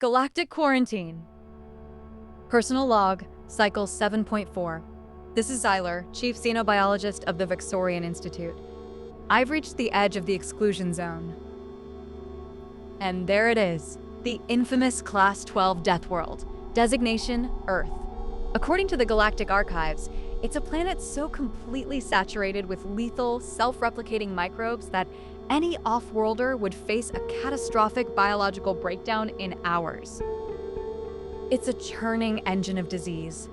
Galactic Quarantine. Personal Log, Cycle 7.4. This is Zyler, Chief Xenobiologist of the Vexorian Institute. I've reached the edge of the exclusion zone. And there it is, the infamous Class 12 Death World, designation Earth. According to the Galactic Archives, it's a planet so completely saturated with lethal, self-replicating microbes that any off-worlder would face a catastrophic biological breakdown in hours. It's a churning engine of disease,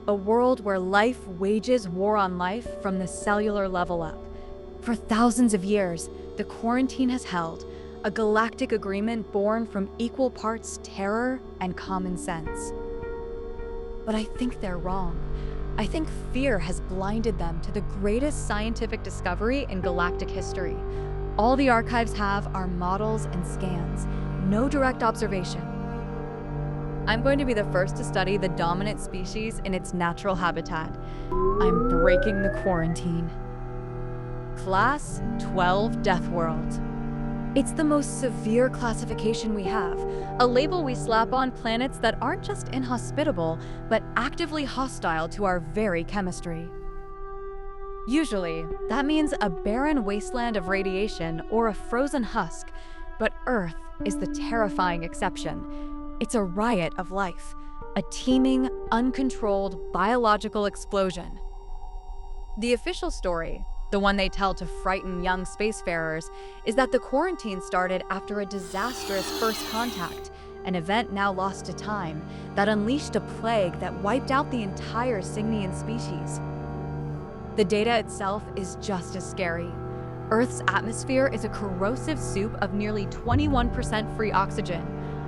a world where life wages war on life from the cellular level up. For thousands of years, the quarantine has held a galactic agreement born from equal parts terror and common sense. But I think they're wrong. I think fear has blinded them to the greatest scientific discovery in galactic history. All the archives have are models and scans, no direct observation. I'm going to be the first to study the dominant species in its natural habitat. I'm breaking the quarantine. Class 12 Death World. It's the most severe classification we have, a label we slap on planets that aren't just inhospitable, but actively hostile to our very chemistry. Usually, that means a barren wasteland of radiation or a frozen husk, but Earth is the terrifying exception. It's a riot of life, a teeming, uncontrolled biological explosion. The official story, the one they tell to frighten young spacefarers, is that the quarantine started after a disastrous first contact, an event now lost to time that unleashed a plague that wiped out the entire Cygnian species. The data itself is just as scary. Earth's atmosphere is a corrosive soup of nearly 21% free oxygen,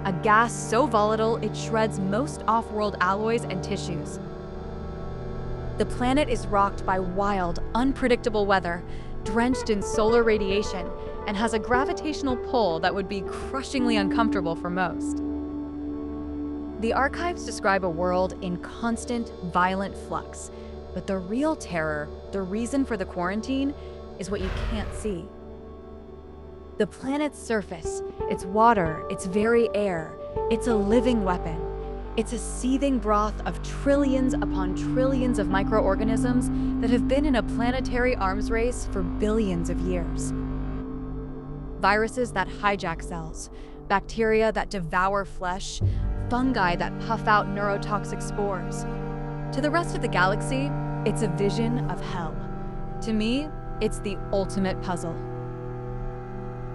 a gas so volatile it shreds most off-world alloys and tissues. The planet is rocked by wild, unpredictable weather, drenched in solar radiation, and has a gravitational pull that would be crushingly uncomfortable for most. The archives describe a world in constant, violent flux, but the real terror, the reason for the quarantine, is what you can't see. The planet's surface, its water, its very air, it's a living weapon. It's a seething broth of trillions upon trillions of microorganisms that have been in a planetary arms race for billions of years. Viruses that hijack cells, bacteria that devour flesh, fungi that puff out neurotoxic spores. To the rest of the galaxy, it's a vision of hell. To me, it's the ultimate puzzle.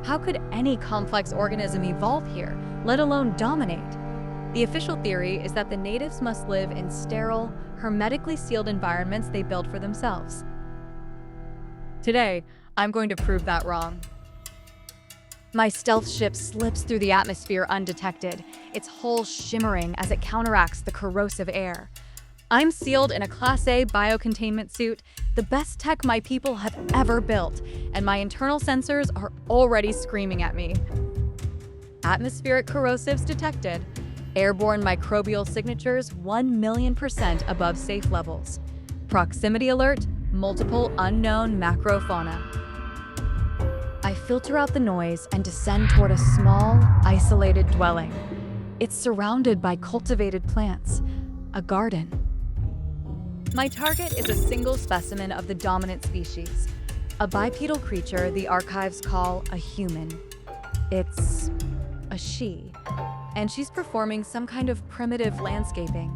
How could any complex organism evolve here, let alone dominate? The official theory is that the natives must live in sterile, hermetically sealed environments they built for themselves. Today, I'm going to prove that wrong. My stealth ship slips through the atmosphere undetected, its hull shimmering as it counteracts the corrosive air. I'm sealed in a Class A biocontainment suit, the best tech my people have ever built, and my internal sensors are already screaming at me. Atmospheric corrosives detected. Airborne microbial signatures 1,000,000% above safe levels. Proximity alert, multiple unknown macrofauna. I filter out the noise and descend toward a small, isolated dwelling. It's surrounded by cultivated plants, a garden. My target is a single specimen of the dominant species, a bipedal creature the archives call a human. It's a she, and she's performing some kind of primitive landscaping.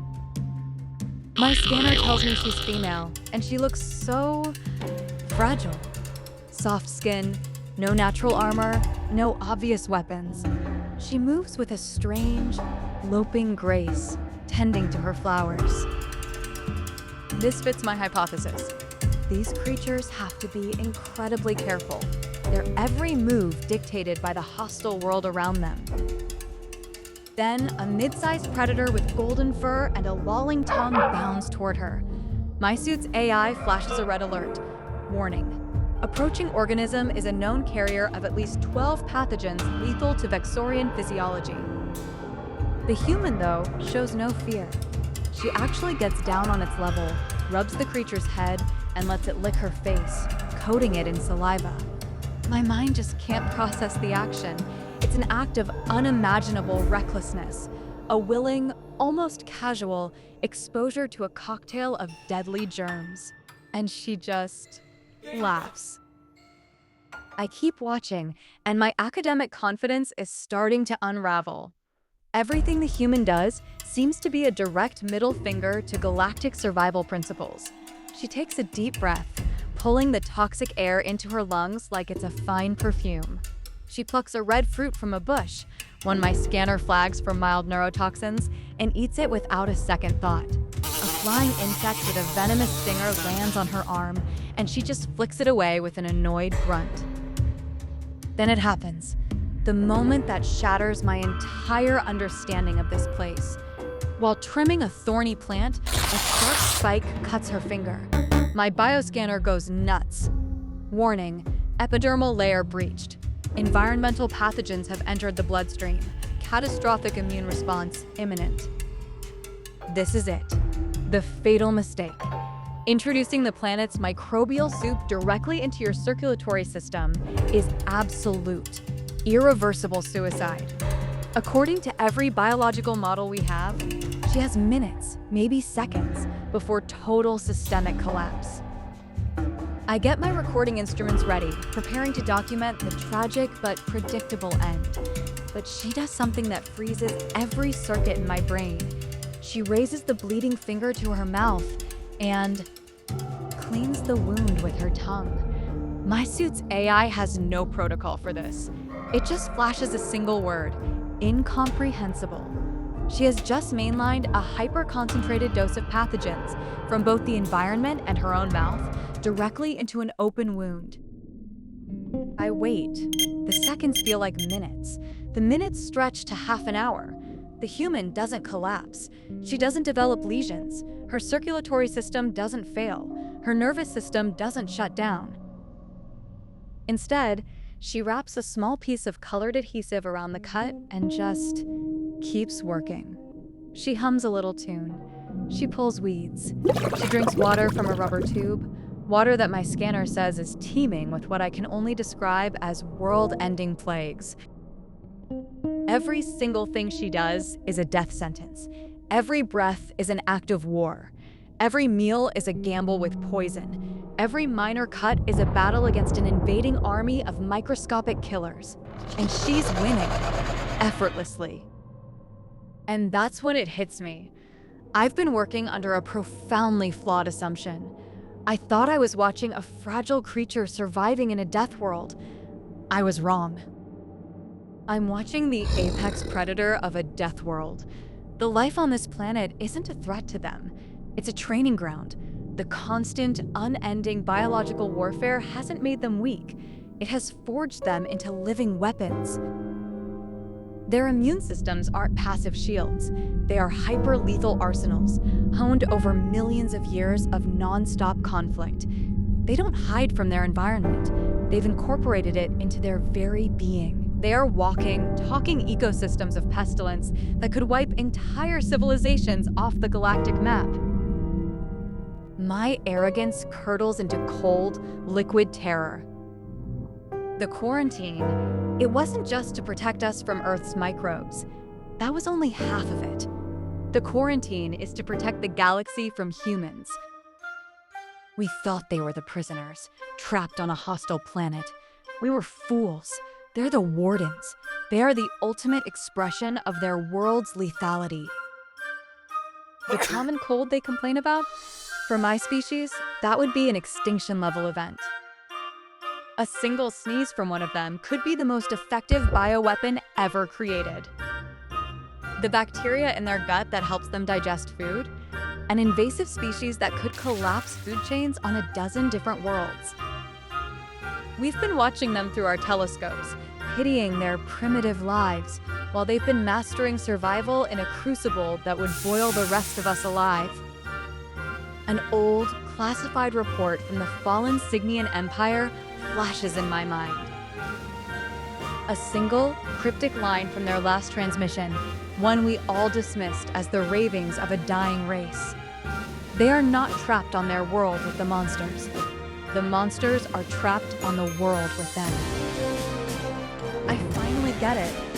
My scanner tells me she's female, and she looks so fragile. Soft skin, no natural armor, no obvious weapons. She moves with a strange, loping grace, tending to her flowers. This fits my hypothesis. These creatures have to be incredibly careful, their every move dictated by the hostile world around them. Then, a mid-sized predator with golden fur and a lolling tongue bounds toward her. My suit's AI flashes a red alert. Warning. Approaching organism is a known carrier of at least 12 pathogens lethal to Vexorian physiology. The human, though, shows no fear. She actually gets down on its level, rubs the creature's head, and lets it lick her face, coating it in saliva. My mind just can't process the action. It It's an act of unimaginable recklessness, a willing, almost casual exposure to a cocktail of deadly germs. And she just laughs. I keep watching, and my academic confidence is starting to unravel. Everything the human does seems to be a direct middle finger to galactic survival principles. She takes a deep breath, pulling the toxic air into her lungs like it's a fine perfume. She plucks a red fruit from a bush, one my scanner flags for mild neurotoxins, and eats it without a second thought. A flying insect with a venomous stinger lands on her arm, and she just flicks it away with an annoyed grunt. Then it happens. The moment that shatters my entire understanding of this place. While trimming a thorny plant, a sharp spike cuts her finger. My bioscanner goes nuts. Warning, epidermal layer breached. Environmental pathogens have entered the bloodstream. Catastrophic immune response imminent. This is it. The fatal mistake. Introducing the planet's microbial soup directly into your circulatory system is absolute, irreversible suicide. According to every biological model we have, she has minutes, maybe seconds, before total systemic collapse. I get my recording instruments ready, preparing to document the tragic but predictable end. But she does something that freezes every circuit in my brain. She raises the bleeding finger to her mouth and cleans the wound with her tongue. My suit's AI has no protocol for this. It just flashes a single word: incomprehensible. She has just mainlined a hyper-concentrated dose of pathogens from both the environment and her own mouth directly into an open wound. I wait. The seconds feel like minutes. The minutes stretch to half an hour. The human doesn't collapse. She doesn't develop lesions. Her circulatory system doesn't fail. Her nervous system doesn't shut down. Instead, she wraps a small piece of colored adhesive around the cut and just keeps working. She hums a little tune. She pulls weeds. She drinks water from a rubber tube, water that my scanner says is teeming with what I can only describe as world-ending plagues. Every single thing she does is a death sentence. Every breath is an act of war. Every meal is a gamble with poison. Every minor cut is a battle against an invading army of microscopic killers. And she's winning, effortlessly. And that's when it hits me. I've been working under a profoundly flawed assumption. I thought I was watching a fragile creature surviving in a death world. I was wrong. I'm watching the apex predator of a death world. The life on this planet isn't a threat to them. It's a training ground. The constant, unending biological warfare hasn't made them weak. It has forged them into living weapons. Their immune systems aren't passive shields. They are hyper-lethal arsenals, honed over millions of years of non-stop conflict. They don't hide from their environment. They've incorporated it into their very being. They are walking, talking ecosystems of pestilence that could wipe entire civilizations off the galactic map. My arrogance curdles into cold, liquid terror. The quarantine, it wasn't just to protect us from Earth's microbes. That was only half of it. The quarantine is to protect the galaxy from humans. We thought they were the prisoners, trapped on a hostile planet. We were fools. They're the wardens. They are the ultimate expression of their world's lethality. The common cold they complain about? For my species, that would be an extinction-level event. A single sneeze from one of them could be the most effective bioweapon ever created. The bacteria in their gut that helps them digest food? An invasive species that could collapse food chains on a dozen different worlds. We've been watching them through our telescopes, pitying their primitive lives, while they've been mastering survival in a crucible that would boil the rest of us alive. An old, classified report from the fallen Signian Empire flashes in my mind. A single, cryptic line from their last transmission, one we all dismissed as the ravings of a dying race. They are not trapped on their world with the monsters. The monsters are trapped on the world with them. I finally get it.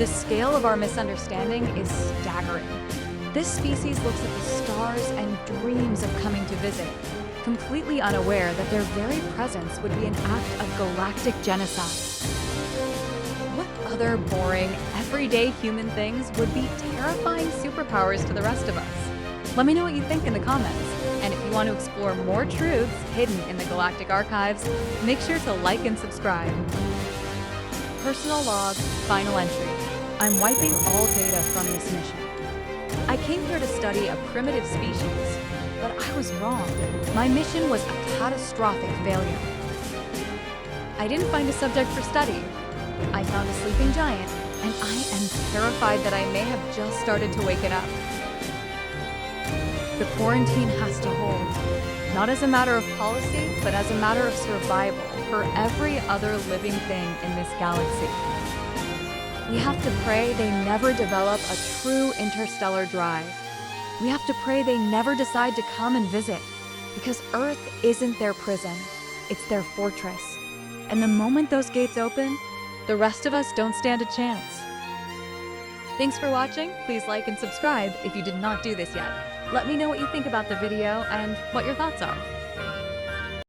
The scale of our misunderstanding is staggering. This species looks at the stars and dreams of coming to visit, completely unaware that their very presence would be an act of galactic genocide. What other boring, everyday human things would be terrifying superpowers to the rest of us? Let me know what you think in the comments. And if you want to explore more truths hidden in the galactic archives, make sure to like and subscribe. Personal log, final entry. I'm wiping all data from this mission. I came here to study a primitive species, but I was wrong. My mission was a catastrophic failure. I didn't find a subject for study. I found a sleeping giant, and I am terrified that I may have just started to wake it up. The quarantine has to hold, not as a matter of policy, but as a matter of survival for every other living thing in this galaxy. We have to pray they never develop a true interstellar drive. We have to pray they never decide to come and visit, because Earth isn't their prison, it's their fortress. And the moment those gates open, the rest of us don't stand a chance. Thanks for watching. Please like and subscribe if you did not do this yet. Let me know what you think about the video and what your thoughts are.